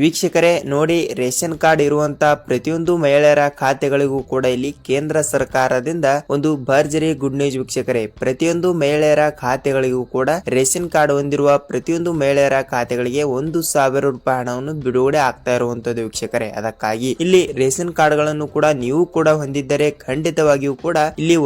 ವೀಕ್ಷಕರೇ ನೋಡಿ, ration card ಇರುವಂತ ಪ್ರತಿಯೊಂದು ಮಹಿಳೆಯರ ಖಾತೆಗಳಿಗೂ ಕೂಡ ಇಲ್ಲಿ ಕೇಂದ್ರ ಸರ್ಕಾರದಿಂದ ಒಂದು ಭರ್ಜರಿ ಗುಡ್ ನ್ಯೂಸ್ ವೀಕ್ಷಕರೇ. ಪ್ರತಿಯೊಂದು ಮಹಿಳೆಯರ ಖಾತೆಗಳಿಗೂ ಕೂಡ ರೇಷನ್ ಕಾರ್ಡ್ ಹೊಂದಿರುವ ಪ್ರತಿಯೊಂದು ಮಹಿಳೆಯರ ಖಾತೆಗಳಿಗೆ 1,000 ರೂಪಾಯಿ ಹಣವನ್ನು ಬಿಡುಗಡೆ ಆಗ್ತಾ ಇರುವಂತದ್ದು ವೀಕ್ಷಕರೇ. ಅದಕ್ಕಾಗಿ ಇಲ್ಲಿ ರೇಷನ್ ಕಾರ್ಡ್ ಗಳನ್ನು ಕೂಡ ನೀವು ಕೂಡ ಹೊಂದಿದ್ದರೆ ಖಂಡಿತವಾಗಿಯೂ ಕೂಡ ಇಲ್ಲಿ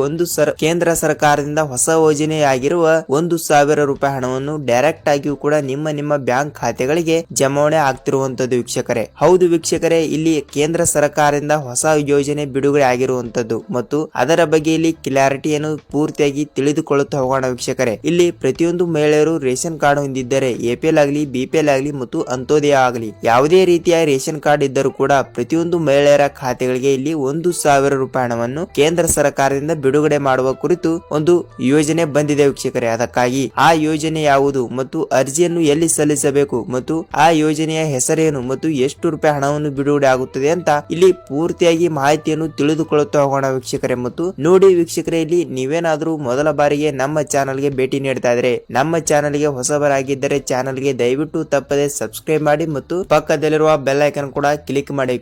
ಕೇಂದ್ರ ಸರ್ಕಾರದಿಂದ ಹೊಸ ಯೋಜನೆಯಾಗಿರುವ 1,000 ರೂಪಾಯಿ ಹಣವನ್ನು ಡೈರೆಕ್ಟ್ ಆಗಿಯೂ ಕೂಡ ನಿಮ್ಮ ಬ್ಯಾಂಕ್ ಖಾತೆಗಳಿಗೆ ಜಮಾವಣೆ ಆಗ್ತಿರುವಂತ ವೀಕ್ಷಕರೇ. ಹೌದು ವೀಕ್ಷಕರೇ, ಇಲ್ಲಿ ಕೇಂದ್ರ ಸರ್ಕಾರದಿಂದ ಹೊಸ ಯೋಜನೆ ಬಿಡುಗಡೆ ಆಗಿರುವಂತದ್ದು ಮತ್ತು ಅದರ ಬಗ್ಗೆ ಇಲ್ಲಿ ಕ್ಲಾರಿಟಿಯನ್ನು ಪೂರ್ತಿಯಾಗಿ ತಿಳಿದುಕೊಳ್ಳುತ್ತಾ ಹೋಗೋಣ ವೀಕ್ಷಕರೇ. ಇಲ್ಲಿ ಪ್ರತಿಯೊಂದು ಮಹಿಳೆಯರು ರೇಷನ್ ಕಾರ್ಡ್ ಹೊಂದಿದ್ದರೆ ಎಪಿಎಲ್ ಆಗಲಿ, ಬಿಪಿಎಲ್ ಆಗಲಿ ಮತ್ತು ಅಂತ್ಯೋದಯ ಆಗಲಿ ಯಾವುದೇ ರೀತಿಯ ರೇಷನ್ ಕಾರ್ಡ್ ಇದ್ದರೂ ಕೂಡ ಪ್ರತಿಯೊಂದು ಮಹಿಳೆಯರ ಖಾತೆಗಳಿಗೆ ಇಲ್ಲಿ 1,000 ರೂಪಾಯಿ ಹಣವನ್ನು ಕೇಂದ್ರ ಸರ್ಕಾರದಿಂದ ಬಿಡುಗಡೆ ಮಾಡುವ ಕುರಿತು ಒಂದು ಯೋಜನೆ ಬಂದಿದೆ ವೀಕ್ಷಕರೇ. ಅದಕ್ಕಾಗಿ ಆ ಯೋಜನೆ ಯಾವುದು ಮತ್ತು ಅರ್ಜಿಯನ್ನು ಎಲ್ಲಿ ಸಲ್ಲಿಸಬೇಕು ಮತ್ತು ಆ ಯೋಜನೆಯ ಹೆಸರೇನು ಮತ್ತು ಎಷ್ಟು ರೂಪಾಯಿ ಹಣವನ್ನು ಬಿಡುಗಡೆ ಆಗುತ್ತದೆ ಅಂತ ಇಲ್ಲಿ ಪೂರ್ತಿಯಾಗಿ ಮಾಹಿತಿಯನ್ನು ತಿಳಿದುಕೊಳ್ಳುತ್ತಾ ಹೋಗೋಣ ವೀಕ್ಷಕರೇ. ಮತ್ತು ನೋಡಿ ವೀಕ್ಷಕರೇ, ಇಲ್ಲಿ ನೀವೇನಾದ್ರೂ ಮೊದಲ ಬಾರಿಗೆ ನಮ್ಮ ಚಾನಲ್ಗೆ ಭೇಟಿ ನೀಡ್ತಾ ಇದ್ರೆ, ನಮ್ಮ ಚಾನಲ್ಗೆ ಹೊಸಬರಾಗಿದ್ದರೆ ಚಾನಲ್ಗೆ ದಯವಿಟ್ಟು ತಪ್ಪದೆ ಸಬ್ಸ್ಕ್ರೈಬ್ ಮಾಡಿ ಮತ್ತು ಪಕ್ಕದಲ್ಲಿರುವ ಬೆಲ್ ಐಕಾನ್ ಕೂಡ ಕ್ಲಿಕ್ ಮಾಡಿ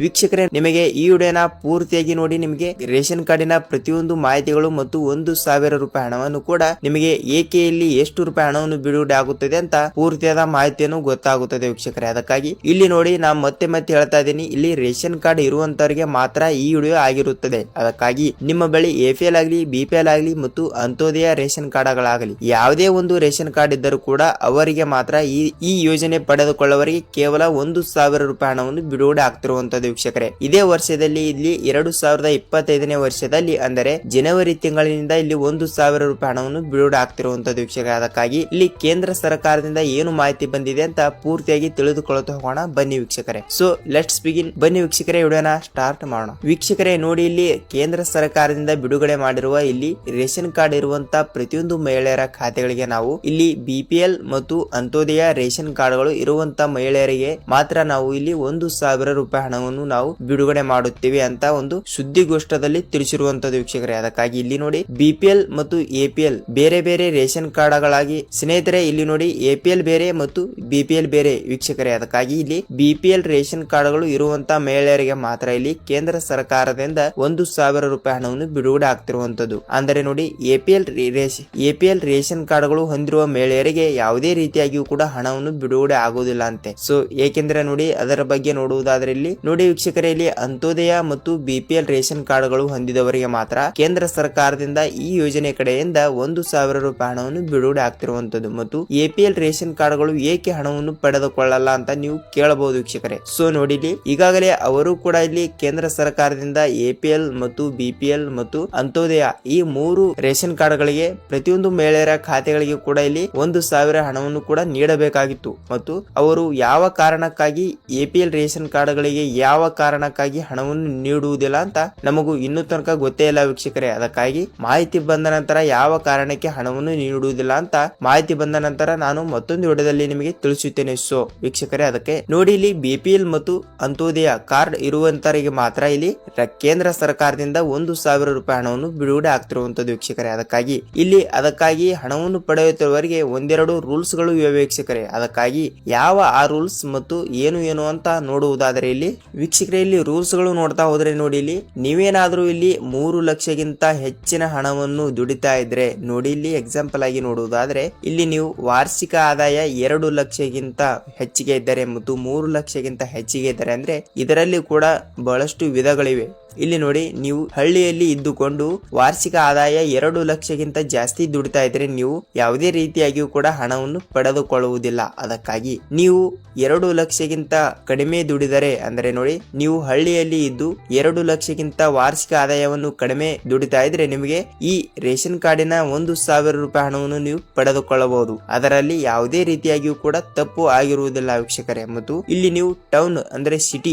ವೀಕ್ಷಕರೇ. ನಿಮಗೆ ಈ ವಿಡಿಯೋನ ಪೂರ್ತಿಯಾಗಿ ನೋಡಿ ನಿಮಗೆ ರೇಷನ್ ಕಾರ್ಡಿನ ಪ್ರತಿಯೊಂದು ಮಾಹಿತಿಗಳು ಮತ್ತು 1,000 ರೂಪಾಯಿ ಹಣವನ್ನು ಕೂಡ ನಿಮಗೆ ಏಕೆಯಲ್ಲಿ ಎಷ್ಟು ರೂಪಾಯಿ ಹಣವನ್ನು ಬಿಡುಗಡೆ ಆಗುತ್ತದೆ ಅಂತ ಪೂರ್ತಿಯಾದ ಮಾಹಿತಿಯನ್ನು ಗೊತ್ತಾಗುತ್ತದೆ ವೀಕ್ಷಕರೇ. ಅದಕ್ಕಾಗಿ ಇಲ್ಲಿ ನೋಡಿ, ನಾ ಮತ್ತೆ ಹೇಳ್ತಾ ಇದ್ದೀನಿ, ಇಲ್ಲಿ ರೇಷನ್ ಕಾರ್ಡ್ ಇರುವಂತವರಿಗೆ ಮಾತ್ರ ಈ ವಿಡಿಯೋ ಆಗಿರುತ್ತದೆ. ಅದಕ್ಕಾಗಿ ನಿಮ್ಮ ಬಳಿ ಎಪಿಎಲ್ ಆಗಲಿ, ಬಿಪಿಎಲ್ ಆಗಲಿ ಮತ್ತು ಅಂತ್ಯೋದಯ ರೇಷನ್ ಕಾರ್ಡ್ಗಳಾಗಲಿ ಯಾವುದೇ ಒಂದು ರೇಷನ್ ಕಾರ್ಡ್ ಇದ್ದರೂ ಕೂಡ ಅವರಿಗೆ ಮಾತ್ರ ಈ ಯೋಜನೆ ಪಡೆದುಕೊಳ್ಳುವವರಿಗೆ ಕೇವಲ 1,000 ರೂಪಾಯಿ ಹಣವನ್ನು ಬಿಡುಗಡೆ ಆಗ್ತಿರುವಂತದ್ದು ವೀಕ್ಷಕರೇ. ಇದೇ ವರ್ಷದಲ್ಲಿ ಇಲ್ಲಿ 2025ನೇ ವರ್ಷದಲ್ಲಿ ಅಂದರೆ ಜನವರಿ ತಿಂಗಳಿನಿಂದ ಇಲ್ಲಿ 1,000 ರೂಪಾಯಿ ಹಣವನ್ನು ಬಿಡುಗಡೆ ಆಗ್ತಿರುವಂತದ್ದು ವೀಕ್ಷಕರೇ. ಅದಕ್ಕಾಗಿ ಇಲ್ಲಿ ಕೇಂದ್ರ ಸರ್ಕಾರದಿಂದ ಏನು ಮಾಹಿತಿ ಬಂದಿದೆ ಅಂತ ಪೂರ್ತಿಯಾಗಿ ತಿಳಿದುಕೊಳ್ಳುತ್ತಾ ಹೋಗೋಣ ಬನ್ನಿ ವೀಕ್ಷಕರೇ. So let's begin. ಬನ್ನಿ ವೀಕ್ಷಕರೇ, ವಿಡಿಯೋನ ಸ್ಟಾರ್ಟ್ ಮಾಡೋಣ. ವೀಕ್ಷಕರೇ ನೋಡಿ, ಇಲ್ಲಿ ಕೇಂದ್ರ ಸರ್ಕಾರದಿಂದ ಬಿಡುಗಡೆ ಮಾಡಿರುವ ಇಲ್ಲಿ ರೇಷನ್ ಕಾರ್ಡ್ ಇರುವಂತ ಪ್ರತಿಯೊಂದು ಮಹಿಳೆಯರ ಖಾತೆಗಳಿಗೆ ನಾವು ಇಲ್ಲಿ ಬಿಪಿಎಲ್ ಮತ್ತು ಅಂತ್ಯೋದಯ ರೇಷನ್ ಕಾರ್ಡ್ಗಳು ಇರುವಂತ ಮಹಿಳೆಯರಿಗೆ ಮಾತ್ರ ನಾವು ಇಲ್ಲಿ 1,000 ರೂಪಾಯಿ ಹಣವನ್ನು ನಾವು ಬಿಡುಗಡೆ ಮಾಡುತ್ತೇವೆ ಅಂತ ಒಂದು ಸುದ್ದಿಗೋಷ್ಠದಲ್ಲಿ ತಿಳಿಸಿರುವಂತದ್ದು ವೀಕ್ಷಕರೇ. ಅದಕ್ಕಾಗಿ ಇಲ್ಲಿ ನೋಡಿ, ಬಿಪಿಎಲ್ ಮತ್ತು ಎಪಿಎಲ್ ಬೇರೆ ಬೇರೆ ರೇಷನ್ ಕಾರ್ಡ್ಗಳಾಗಿ ಸ್ನೇಹಿತರೆ, ಇಲ್ಲಿ ನೋಡಿ ಎಪಿಎಲ್ ಬೇರೆ ಮತ್ತು ಬಿಪಿಎಲ್ ಬೇರೆ ವೀಕ್ಷಕರೇ. ಅದಕ್ಕಾಗಿ ಇಲ್ಲಿ ಬಿಪಿಎಲ್ ರೇಷನ್ ಕಾರ್ಡ್ಗಳು ಇರುವಂತಹ ಮಹಿಳೆಯರಿಗೆ ಮಾತ್ರ ಇಲ್ಲಿ ಕೇಂದ್ರ ಸರ್ಕಾರದಿಂದ 1,000 ರೂಪಾಯಿ ಹಣವನ್ನು ಬಿಡುಗಡೆ ಆಗ್ತಿರುವಂತದ್ದು. ಅಂದರೆ ನೋಡಿ, ಎಪಿಎಲ್ ರೇಷನ್ ಕಾರ್ಡ್ಗಳು ಹೊಂದಿರುವ ಮಹಿಳೆಯರಿಗೆ ಯಾವುದೇ ರೀತಿಯಾಗಿಯೂ ಕೂಡ ಹಣವನ್ನು ಬಿಡುಗಡೆ ಆಗುವುದಿಲ್ಲ ಅಂತೆ. ಸೊ ಏಕೆಂದ್ರೆ ನೋಡಿ, ಅದರ ಬಗ್ಗೆ ನೋಡುವುದಾದ್ರೆ ಇಲ್ಲಿ ನೋಡಿ ವೀಕ್ಷಕರೇ, ಇಲ್ಲಿ ಅಂತ್ಯೋದಯ ಮತ್ತು ಬಿಪಿಎಲ್ ರೇಷನ್ ಕಾರ್ಡ್ಗಳು ಹೊಂದಿದವರಿಗೆ ಮಾತ್ರ ಕೇಂದ್ರ ಸರ್ಕಾರದಿಂದ ಈ ಯೋಜನೆ ಕಡೆಯಿಂದ 1,000 ರೂಪಾಯಿ ಹಣವನ್ನು ಬಿಡುಗಡೆ ಆಗ್ತಿರುವಂತದ್ದು. ಮತ್ತು ಎಪಿಎಲ್ ರೇಷನ್ ಕಾರ್ಡ್ಗಳು ಏಕೆ ಹಣವನ್ನು ಪಡೆದುಕೊಳ್ಳಲ್ಲ ಅಂತ ನೀವು ಕೇಳಬಹುದು ವೀಕ್ಷಕರೇ. ಸೊ ನೋಡಿ, ಈಗಾಗಲೇ ಅವರು ಕೂಡ ಇಲ್ಲಿ ಕೇಂದ್ರ ಸರ್ಕಾರದಿಂದ ಎಪಿಎಲ್ ಮತ್ತು ಬಿಪಿಎಲ್ ಮತ್ತು ಅಂತ್ಯೋದಯ ಈ 3 ರೇಷನ್ ಕಾರ್ಡ್ಗಳಿಗೆ ಪ್ರತಿಯೊಂದು ಮಹಿಳೆಯರ ಖಾತೆಗಳಿಗೆ ಕೂಡ ಇಲ್ಲಿ 1,000 ಹಣವನ್ನು ಕೂಡ ನೀಡಬೇಕಾಗಿತ್ತು. ಮತ್ತು ಅವರು ಯಾವ ಕಾರಣಕ್ಕಾಗಿ ಎಪಿಎಲ್ ರೇಷನ್ ಕಾರ್ಡ್ಗಳಿಗೆ ಯಾವ ಕಾರಣಕ್ಕಾಗಿ ಹಣವನ್ನು ನೀಡುವುದಿಲ್ಲ ಅಂತ ನಮಗೂ ಇನ್ನೂ ತನಕ ಗೊತ್ತೇ ಇಲ್ಲ ವೀಕ್ಷಕರೇ. ಅದಕ್ಕಾಗಿ ಮಾಹಿತಿ ಬಂದ ನಂತರ ಯಾವ ಕಾರಣಕ್ಕೆ ಹಣವನ್ನು ನೀಡುವುದಿಲ್ಲ ಅಂತ ಮಾಹಿತಿ ಬಂದ ನಂತರ ನಾನು ಮತ್ತೊಂದು ವಿಡಿಯೋದಲ್ಲಿ ನಿಮಗೆ ತಿಳಿಸುತ್ತೇನೆ. ಸೊ ವೀಕ್ಷಕರೇ, ಅದಕ್ಕೆ ನೋಡಿ, ಇಲ್ಲಿ ಬಿಪಿಎಲ್ ಮತ್ತು ಅಂತ್ಯೋದಯ ಕಾರ್ಡ್ ಇರುವಂತರಿಗೆ ಮಾತ್ರ ಇಲ್ಲಿ ಕೇಂದ್ರ ಸರ್ಕಾರದಿಂದ 1,000 ರೂಪಾಯಿ ಹಣವನ್ನು ಬಿಡುಗಡೆ ಆಗ್ತಿರುವಂತದ್ದು ವೀಕ್ಷಕರೇ. ಅದಕ್ಕಾಗಿ ಹಣವನ್ನು ಪಡೆಯುತ್ತಿರುವವರಿಗೆ ಒಂದೆರಡು ರೂಲ್ಸ್ ಗಳು ಇವೆ ವೀಕ್ಷಕರೇ. ಅದಕ್ಕಾಗಿ ಯಾವ ಆ ರೂಲ್ಸ್ ಮತ್ತು ಏನು ಅಂತ ನೋಡುವುದಾದರೆ ಇಲ್ಲಿ ವೀಕ್ಷಕರೇ, ಇಲ್ಲಿ ರೂಲ್ಸ್ ಗಳು ನೋಡ್ತಾ ಹೋದ್ರೆ ನೋಡಿ, ಇಲ್ಲಿ ನೀವೇನಾದ್ರೂ ಇಲ್ಲಿ 3 ಲಕ್ಷಕ್ಕಿಂತ ಹೆಚ್ಚಿನ ಹಣವನ್ನು ದುಡಿತಾ ಇದ್ರೆ ನೋಡಿ, ಇಲ್ಲಿ ಎಕ್ಸಾಂಪಲ್ ಆಗಿ ನೋಡುವುದಾದ್ರೆ ಇಲ್ಲಿ ನೀವು ವಾರ್ಷಿಕ ಆದಾಯ 2 ಲಕ್ಷಕ್ಕಿಂತ ಹೆಚ್ಚಿಗೆ ಇದ್ದರೆ ಮತ್ತು 3 ಲಕ್ಷಕ್ಕಿಂತ ಹೆಚ್ಚಿಗೆ ಇದ್ದರೆ ಅಂದ್ರೆ ಇದರಲ್ಲಿ ಕೂಡ ಬಹಳಷ್ಟು ವಿಧಗಳಿವೆ. ಇಲ್ಲಿ ನೋಡಿ, ನೀವು ಹಳ್ಳಿಯಲ್ಲಿ ಇದ್ದುಕೊಂಡು ವಾರ್ಷಿಕ ಆದಾಯ 2 ಲಕ್ಷಕ್ಕಿಂತ ಜಾಸ್ತಿ ದುಡಿತಾ ಇದ್ರೆ ನೀವು ಯಾವುದೇ ರೀತಿಯಾಗಿಯೂ ಕೂಡ ಹಣವನ್ನು ಪಡೆದುಕೊಳ್ಳುವುದಿಲ್ಲ. ಅದಕ್ಕಾಗಿ ನೀವು 2 ಲಕ್ಷಕ್ಕಿಂತ ಕಡಿಮೆ ದುಡಿದರೆ ಅಂದ್ರೆ ನೋಡಿ, ನೀವು ಹಳ್ಳಿಯಲ್ಲಿ ಇದ್ದು 2 ಲಕ್ಷಕ್ಕಿಂತ ವಾರ್ಷಿಕ ಆದಾಯವನ್ನು ಕಡಿಮೆ ದುಡಿತಾ ಇದ್ರೆ ನಿಮಗೆ ಈ ರೇಷನ್ ಕಾರ್ಡಿನ 1,000 ರೂಪಾಯಿ ಹಣವನ್ನು ನೀವು ಪಡೆದುಕೊಳ್ಳಬಹುದು. ಅದರಲ್ಲಿ ಯಾವುದೇ ರೀತಿಯಾಗಿಯೂ ಕೂಡ ತಪ್ಪು ಆಗಿರುವುದಿಲ್ಲ ವೀಕ್ಷಕರೇ. ಮತ್ತು ಇಲ್ಲಿ ನೀವು ಟೌನ್ ಅಂದ್ರೆ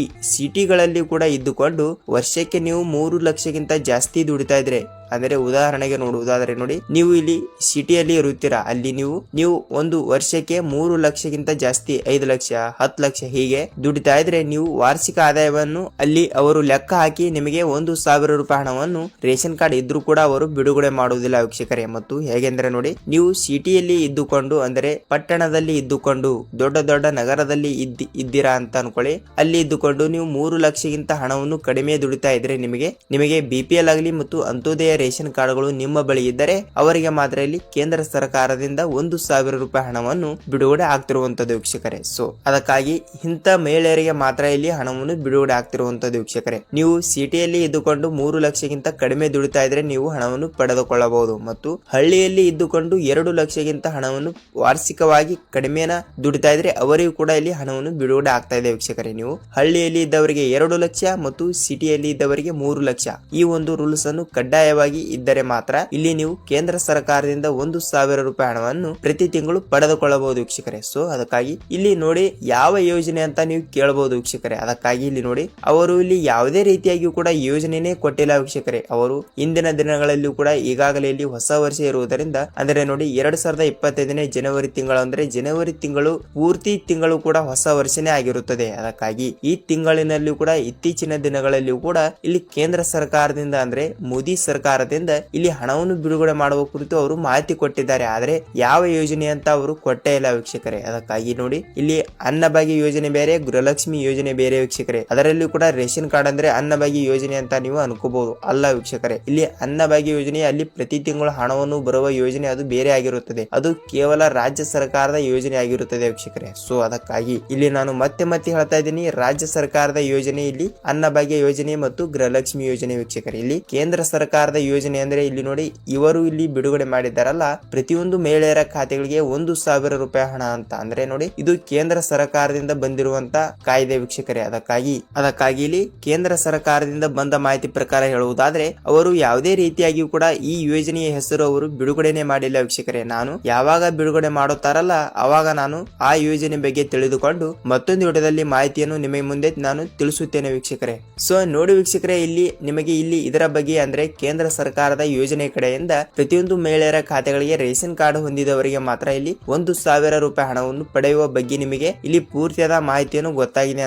ಸಿಟಿಗಳಲ್ಲಿ ಕೂಡ ಇದ್ದುಕೊಂಡು ವರ್ಷಕ್ಕೆ ನೀವು 3 ಲಕ್ಷಕ್ಕಿಂತ ಜಾಸ್ತಿ ದುಡಿತಾ ಇದ್ರೆ ಅಂದರೆ ಉದಾಹರಣೆಗೆ ನೋಡುವುದಾದರೆ ನೋಡಿ, ನೀವು ಇಲ್ಲಿ ಸಿಟಿಯಲ್ಲಿ ಇರುತ್ತೀರಾ, ಅಲ್ಲಿ ನೀವು ಒಂದು ವರ್ಷಕ್ಕೆ 3 ಲಕ್ಷಕ್ಕಿಂತ ಜಾಸ್ತಿ 5 ಲಕ್ಷ 10 ಲಕ್ಷ ಹೀಗೆ ದುಡಿತಾ ಇದ್ರೆ ನೀವು ವಾರ್ಷಿಕ ಆದಾಯವನ್ನು ಅಲ್ಲಿ ಅವರು ಲೆಕ್ಕ ಹಾಕಿ ನಿಮಗೆ 1,000 ರೂಪಾಯಿ ಹಣವನ್ನು ರೇಷನ್ ಕಾರ್ಡ್ ಇದ್ರೂ ಕೂಡ ಅವರು ಬಿಡುಗಡೆ ಮಾಡುವುದಿಲ್ಲ ವೀಕ್ಷಕರೇ. ಮತ್ತು ಹೇಗೆಂದ್ರೆ ನೋಡಿ, ನೀವು ಸಿಟಿಯಲ್ಲಿ ಇದ್ದುಕೊಂಡು ಅಂದರೆ ಪಟ್ಟಣದಲ್ಲಿ ಇದ್ದುಕೊಂಡು ದೊಡ್ಡ ನಗರದಲ್ಲಿ ಇದ್ದೀರಾ ಅಂತ ಅನ್ಕೊಳ್ಳಿ, ಅಲ್ಲಿ ಇದ್ದುಕೊಂಡು ನೀವು 3 ಲಕ್ಷಕ್ಕಿಂತ ಹಣವನ್ನು ಕಡಿಮೆ ದುಡಿತಾ ಇದ್ರೆ ನಿಮಗೆ BPL ಆಗಲಿ ಮತ್ತು ಅಂತ್ಯೋದಯ ರೇಷನ್ ಕಾರ್ಡ್ಗಳು ನಿಮ್ಮ ಬಳಿ ಇದ್ದರೆ ಅವರಿಗೆ ಮಾತ್ರ ಇಲ್ಲಿ ಕೇಂದ್ರ ಸರ್ಕಾರದಿಂದ 1,000 ರೂಪಾಯಿ ಹಣವನ್ನು ಬಿಡುಗಡೆ ಆಗ್ತಿರುವಂತದ್ದು ವೀಕ್ಷಕರೇ. ಸೊ ಅದಕ್ಕಾಗಿ ಇಂಥ ಮಹಿಳೆಯರಿಗೆ ಮಾತ್ರ ಇಲ್ಲಿ ಹಣವನ್ನು ಬಿಡುಗಡೆ ಆಗ್ತಿರುವಂತದ್ದು ವೀಕ್ಷಕರೇ. ನೀವು ಸಿಟಿಯಲ್ಲಿ ಇದ್ದುಕೊಂಡು 3 ಲಕ್ಷಕ್ಕಿಂತ ಕಡಿಮೆ ದುಡಿತಾ ಇದ್ರೆ ನೀವು ಹಣವನ್ನು ಪಡೆದುಕೊಳ್ಳಬಹುದು. ಮತ್ತು ಹಳ್ಳಿಯಲ್ಲಿ ಇದ್ದುಕೊಂಡು 2 ಲಕ್ಷಕ್ಕಿಂತ ಹಣವನ್ನು ವಾರ್ಷಿಕವಾಗಿ ಕಡಿಮೆನ ದುಡಿತಾ ಇದ್ರೆ ಅವರಿಗೂ ಕೂಡ ಇಲ್ಲಿ ಹಣವನ್ನು ಬಿಡುಗಡೆ ಆಗ್ತಾ ಇದೆ ವೀಕ್ಷಕರೇ. ನೀವು ಹಳ್ಳಿಯಲ್ಲಿ ಇದ್ದವರಿಗೆ 2 ಲಕ್ಷ ಮತ್ತು ಸಿಟಿಯಲ್ಲಿ ಇದ್ದವರಿಗೆ 3 ಲಕ್ಷ ಈ ಒಂದು ರೂಲ್ಸ್ ಅನ್ನು ಕಡ್ಡಾಯವಾಗಿ ಇದ್ದರೆ ಮಾತ್ರ ಇಲ್ಲಿ ನೀವು ಕೇಂದ್ರ ಸರ್ಕಾರದಿಂದ 1,000 ರೂಪಾಯಿ ಹಣವನ್ನು ಪ್ರತಿ ತಿಂಗಳು ಪಡೆದುಕೊಳ್ಳಬಹುದು ವೀಕ್ಷಕರೇ. ಸೊ ಅದಕ್ಕಾಗಿ ಇಲ್ಲಿ ನೋಡಿ ಯಾವ ಯೋಜನೆ ಅಂತ ನೀವು ಕೇಳಬಹುದು ವೀಕ್ಷಕರೇ. ಅದಕ್ಕಾಗಿ ಇಲ್ಲಿ ನೋಡಿ ಅವರು ಇಲ್ಲಿ ಯಾವುದೇ ರೀತಿಯಾಗಿ ಕೂಡ ಯೋಜನೆನೇ ಕೊಟ್ಟಿಲ್ಲ ವೀಕ್ಷಕರೇ. ಅವರು ಇಂದಿನ ದಿನಗಳಲ್ಲಿ ಕೂಡ ಈಗಾಗಲೇ ಇಲ್ಲಿ ಹೊಸ ವರ್ಷ ಇರುವುದರಿಂದ ಅಂದ್ರೆ ನೋಡಿ 2025ನೇ ಜನವರಿ ತಿಂಗಳು ಅಂದ್ರೆ ಜನವರಿ ತಿಂಗಳು ಪೂರ್ತಿ ತಿಂಗಳು ಕೂಡ ಹೊಸ ವರ್ಷನೇ ಆಗಿರುತ್ತದೆ. ಅದಕ್ಕಾಗಿ ಈ ತಿಂಗಳಿನಲ್ಲಿ ಕೂಡ ಇತ್ತೀಚಿನ ದಿನಗಳಲ್ಲಿ ಕೂಡ ಇಲ್ಲಿ ಕೇಂದ್ರ ಸರ್ಕಾರದಿಂದ ಅಂದ್ರೆ ಮೋದಿ ಸರ್ಕಾರದಿಂದ ಇಲ್ಲಿ ಹಣವನ್ನು ಬಿಡುಗಡೆ ಮಾಡುವ ಕುರಿತು ಅವರು ಮಾಹಿತಿ ಕೊಟ್ಟಿದ್ದಾರೆ. ಆದ್ರೆ ಯಾವ ಯೋಜನೆ ಅಂತ ಅವರು ಕೊಟ್ಟೇ ಇಲ್ಲ ವೀಕ್ಷಕರೇ. ಅದಕ್ಕಾಗಿ ನೋಡಿ ಇಲ್ಲಿ ಅನ್ನಭಾಗ್ಯ ಯೋಜನೆ ಬೇರೆ, ಗೃಹಲಕ್ಷ್ಮಿ ಯೋಜನೆ ಬೇರೆ ವೀಕ್ಷಕರೇ. ಅದರಲ್ಲಿ ಕೂಡ ರೇಷನ್ ಕಾರ್ಡ್ ಅಂದ್ರೆ ಅನ್ನಭಾಗ್ಯ ಯೋಜನೆ ಅಂತ ನೀವು ಅನ್ಕೋಬಹುದು. ಅಲ್ಲ ವೀಕ್ಷಕರೇ, ಇಲ್ಲಿ ಅನ್ನಭಾಗ್ಯ ಯೋಜನೆ ಅಲ್ಲಿ ಪ್ರತಿ ತಿಂಗಳು ಹಣವನ್ನು ಬರುವ ಯೋಜನೆ ಅದು ಬೇರೆ ಆಗಿರುತ್ತದೆ. ಅದು ಕೇವಲ ರಾಜ್ಯ ಸರ್ಕಾರದ ಯೋಜನೆ ಆಗಿರುತ್ತದೆ ವೀಕ್ಷಕರೇ. ಸೊ ಅದಕ್ಕಾಗಿ ಇಲ್ಲಿ ನಾನು ಮತ್ತೆ ಹೇಳ್ತಾ ಇದ್ದೀನಿ, ರಾಜ್ಯ ಸರ್ಕಾರದ ಯೋಜನೆ ಇಲ್ಲಿ ಅನ್ನಭಾಗ್ಯ ಯೋಜನೆ ಮತ್ತು ಗೃಹಲಕ್ಷ್ಮಿ ಯೋಜನೆ ವೀಕ್ಷಕರೇ. ಇಲ್ಲಿ ಕೇಂದ್ರ ಸರ್ಕಾರದ ಯೋಜನೆ ಅಂದ್ರೆ ಇಲ್ಲಿ ನೋಡಿ ಇವರು ಇಲ್ಲಿ ಬಿಡುಗಡೆ ಮಾಡಿದ್ದಾರಲ್ಲ ಪ್ರತಿಯೊಂದು ಮಹಿಳೆಯರ ಖಾತೆಗಳಿಗೆ 1,000 ರೂಪಾಯಿ ಹಣ ಅಂತ ಅಂದ್ರೆ ನೋಡಿ ಇದು ಕೇಂದ್ರ ಸರ್ಕಾರದಿಂದ ಬಂದಿರುವಂತ ಕಾಯ್ದೆ ವೀಕ್ಷಕರೇ. ಅದಕ್ಕಾಗಿ ಇಲ್ಲಿ ಕೇಂದ್ರ ಸರ್ಕಾರದಿಂದ ಬಂದ ಮಾಹಿತಿ ಪ್ರಕಾರ ಹೇಳುವುದಾದ್ರೆ ಅವರು ಯಾವುದೇ ರೀತಿಯಾಗಿಯೂ ಕೂಡ ಈ ಯೋಜನೆಯ ಹೆಸರು ಅವರು ಬಿಡುಗಡೆನೆ ಮಾಡಿಲ್ಲ ವೀಕ್ಷಕರೇ. ನಾನು ಯಾವಾಗ ಬಿಡುಗಡೆ ಮಾಡುತ್ತಾರಲ್ಲ ಅವಾಗ ನಾನು ಆ ಯೋಜನೆ ಬಗ್ಗೆ ತಿಳಿದುಕೊಂಡು ಮತ್ತೊಂದು ವಿಡಿಯೋದಲ್ಲಿ ಮಾಹಿತಿಯನ್ನು ನಿಮಗೆ ಮುಂದೆ ನಾನು ತಿಳಿಸುತ್ತೇನೆ ವೀಕ್ಷಕರೇ. ಸೊ ನೋಡಿ ವೀಕ್ಷಕರೇ, ಇಲ್ಲಿ ನಿಮಗೆ ಇಲ್ಲಿ ಇದರ ಬಗ್ಗೆ ಅಂದ್ರೆ ಕೇಂದ್ರ ಸರ್ಕಾರದ ಯೋಜನೆ ಕಡೆಯಿಂದ ಪ್ರತಿಯೊಂದು ಮಹಿಳೆಯರ ಖಾತೆಗಳಿಗೆ ರೇಷನ್ ಕಾರ್ಡ್ ಹೊಂದಿದವರಿಗೆ ಮಾತ್ರ ಇಲ್ಲಿ 1,000 ರೂಪಾಯಿ ಹಣವನ್ನು ಪಡೆಯುವ ಬಗ್ಗೆ ನಿಮಗೆ ಇಲ್ಲಿ ಪೂರ್ತಿಯಾದ ಮಾಹಿತಿಯನ್ನು ಗೊತ್ತಾಗಿದೆ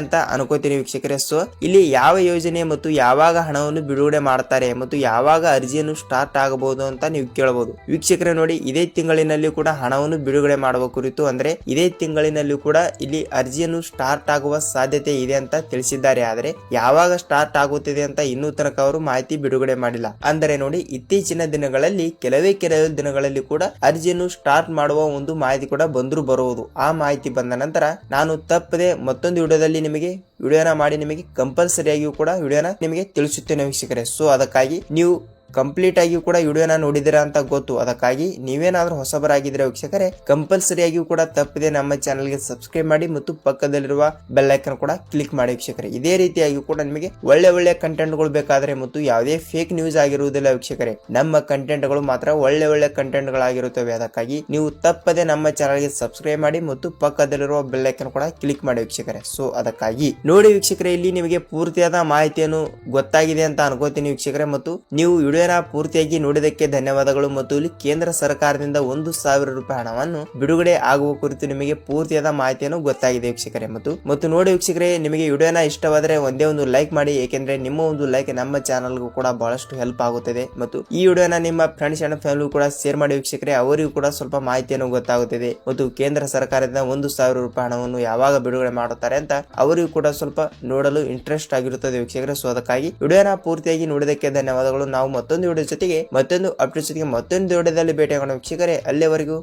ಅಂತ ಅನ್ಕೋತೀನಿ ವೀಕ್ಷಕರೇ. ಸೊ ಇಲ್ಲಿ ಯಾವ ಯೋಜನೆ ಮತ್ತು ಯಾವಾಗ ಹಣವನ್ನು ಬಿಡುಗಡೆ ಮಾಡ್ತಾರೆ ಮತ್ತು ಯಾವಾಗ ಅರ್ಜಿಯನ್ನು ಸ್ಟಾರ್ಟ್ ಆಗಬಹುದು ಅಂತ ನೀವು ಕೇಳಬಹುದು ವೀಕ್ಷಕರೇ. ನೋಡಿ ಇದೇ ತಿಂಗಳಿನಲ್ಲಿ ಕೂಡ ಹಣವನ್ನು ಬಿಡುಗಡೆ ಮಾಡುವ ಕುರಿತು ಅಂದ್ರೆ ಇದೇ ತಿಂಗಳಿನಲ್ಲಿ ಕೂಡ ಇಲ್ಲಿ ಅರ್ಜಿಯನ್ನು ಸ್ಟಾರ್ಟ್ ಆಗುವ ಸಾಧ್ಯತೆ ಇದೆ ಅಂತ ತಿಳಿಸಿದ್ದಾರೆ. ಆದ್ರೆ ಯಾವಾಗ ಸ್ಟಾರ್ಟ್ ಆಗುತ್ತಿದೆ ಅಂತ ಇನ್ನೂ ತನಕ ಅವರು ಮಾಹಿತಿ ಬಿಡುಗಡೆ ಮಾಡಿಲ್ಲ. ಅಂದರೆ ನೋಡಿ ಇತ್ತೀಚಿನ ದಿನಗಳಲ್ಲಿ ಕೆಲವೇ ದಿನಗಳಲ್ಲಿ ಕೂಡ ಅರ್ಜಿಯನ್ನು ಸ್ಟಾರ್ಟ್ ಮಾಡುವ ಒಂದು ಮಾಹಿತಿ ಕೂಡ ಬಂದರೂ ಬರುವುದು. ಆ ಮಾಹಿತಿ ಬಂದ ನಂತರ ನಾನು ತಪ್ಪದೆ ಮತ್ತೊಂದು ವಿಡಿಯೋದಲ್ಲಿ ನಿಮಗೆ ವಿಡಿಯೋನ ಮಾಡಿ ನಿಮಗೆ ಕಂಪಲ್ಸರಿಯಾಗಿಯೂ ಕೂಡ ವಿಡಿಯೋನ ನಿಮಗೆ ತಿಳಿಸುತ್ತೇನೆ ವೀಕ್ಷಕರೇ. ಸೊ ಅದಕ್ಕಾಗಿ ನೀವು ಕಂಪ್ಲೀಟ್ ಆಗಿ ಕೂಡ ವಿಡಿಯೋನ ನೋಡಿದಿರಾ ಅಂತ ಗೊತ್ತು. ಅದಕ್ಕಾಗಿ ನೀವೇನಾದ್ರೂ ಹೊಸಬರಾಗಿದ್ರೆ ವೀಕ್ಷಕರೇ ಕಂಪಲ್ಸರಿಯಾಗಿಯೂ ಕೂಡ ತಪ್ಪದೆ ನಮ್ಮ ಚಾನಲ್ಗೆ ಸಬ್ಸ್ಕ್ರೈಬ್ ಮಾಡಿ ಮತ್ತು ಪಕ್ಕದಲ್ಲಿರುವ ಬೆಲ್ ಐಕನ್ ಕೂಡ ಕ್ಲಿಕ್ ಮಾಡಿ ವೀಕ್ಷಕರೇ. ಇದೇ ರೀತಿಯಾಗಿ ಕೂಡ ನಿಮಗೆ ಒಳ್ಳೆ ಕಂಟೆಂಟ್ಗಳು ಬೇಕಾದ್ರೆ ಮತ್ತು ಯಾವುದೇ ಫೇಕ್ ನ್ಯೂಸ್ ಆಗಿರುವುದಿಲ್ಲ ವೀಕ್ಷಕರೇ. ನಮ್ಮ ಕಂಟೆಂಟ್ಗಳು ಮಾತ್ರ ಒಳ್ಳೆ ಕಂಟೆಂಟ್ಗಳಾಗಿರುತ್ತವೆ. ಅದಕ್ಕಾಗಿ ನೀವು ತಪ್ಪದೆ ನಮ್ಮ ಚಾನಲ್ಗೆ ಸಬ್ಸ್ಕ್ರೈಬ್ ಮಾಡಿ ಮತ್ತು ಪಕ್ಕದಲ್ಲಿರುವ ಬೆಲ್ ಐಕನ್ ಕೂಡ ಕ್ಲಿಕ್ ಮಾಡಿ ವೀಕ್ಷಕರೇ. ಸೊ ಅದಕ್ಕಾಗಿ ನೋಡಿ ವೀಕ್ಷಕರೇ, ಇಲ್ಲಿ ನಿಮಗೆ ಪೂರ್ತಿಯಾದ ಮಾಹಿತಿಯನ್ನು ಗೊತ್ತಾಗಿದೆ ಅಂತ ಅನ್ಕೋತೀನಿ ವೀಕ್ಷಕರೇ. ಮತ್ತು ನೀವು ವಿಡಿಯೋ ಪೂರ್ತಿಯಾಗಿ ನೋಡಿದಕ್ಕೆ ಧನ್ಯವಾದಗಳು. ಮತ್ತು ಇಲ್ಲಿ ಕೇಂದ್ರ ಸರ್ಕಾರದಿಂದ 1,000 ರೂಪಾಯಿ ಹಣವನ್ನು ಬಿಡುಗಡೆ ಆಗುವ ಕುರಿತು ನಿಮಗೆ ಪೂರ್ತಿಯಾದ ಮಾಹಿತಿಯನ್ನು ಗೊತ್ತಾಗಿದೆ ವೀಕ್ಷಕರೇ. ಮತ್ತು ನೋಡಿ ವೀಕ್ಷಕರೇ, ನಿಮಗೆ ವಿಡಿಯೋನ ಇಷ್ಟವಾದರೆ ಒಂದೇ ಒಂದು ಲೈಕ್ ಮಾಡಿ. ಏಕೆಂದ್ರೆ ನಿಮ್ಮ ಒಂದು ಲೈಕ್ ನಮ್ಮ ಚಾನಲ್ಗೂ ಕೂಡ ಬಹಳಷ್ಟು ಹೆಲ್ಪ್ ಆಗುತ್ತದೆ. ಮತ್ತು ಈ ವಿಡಿಯೋನ ನಿಮ್ಮ ಫ್ರೆಂಡ್ಸ್ ಅಂಡ್ ಫ್ಯಾಮಿಲಿ ಕೂಡ ಶೇರ್ ಮಾಡಿ ವೀಕ್ಷಕರೇ. ಅವರಿಗೂ ಕೂಡ ಸ್ವಲ್ಪ ಮಾಹಿತಿಯನ್ನು ಗೊತ್ತಾಗುತ್ತದೆ. ಮತ್ತು ಕೇಂದ್ರ ಸರ್ಕಾರದಿಂದ 1,000 ರೂಪಾಯಿ ಹಣವನ್ನು ಯಾವಾಗ ಬಿಡುಗಡೆ ಮಾಡುತ್ತಾರೆ ಅಂತ ಅವರಿಗೂ ಕೂಡ ಸ್ವಲ್ಪ ನೋಡಲು ಇಂಟ್ರೆಸ್ಟ್ ಆಗಿರುತ್ತದೆ ವೀಕ್ಷಕರೇ. ಸೊ ಅದಕ್ಕಾಗಿ ವಿಡಿಯೋನ ಪೂರ್ತಿಯಾಗಿ ನೋಡಿದಕ್ಕೆ ಧನ್ಯವಾದಗಳು. ನಾವು ಮತ್ತೊಂದು ವಿಡಿಯೋ ಜೊತೆಗೆ ಮತ್ತೊಂದು ಅಪ್ಡೇಟ್ ಜೊತೆಗೆ ಮತ್ತೊಂದು ವಿಡಿಯೋದಲ್ಲಿ ಭೇಟಿಯಾಗೋಣ ವೀಕ್ಷಕರೇ. ಅಲ್ಲಿವರೆಗೂ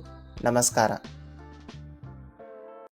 ನಮಸ್ಕಾರ.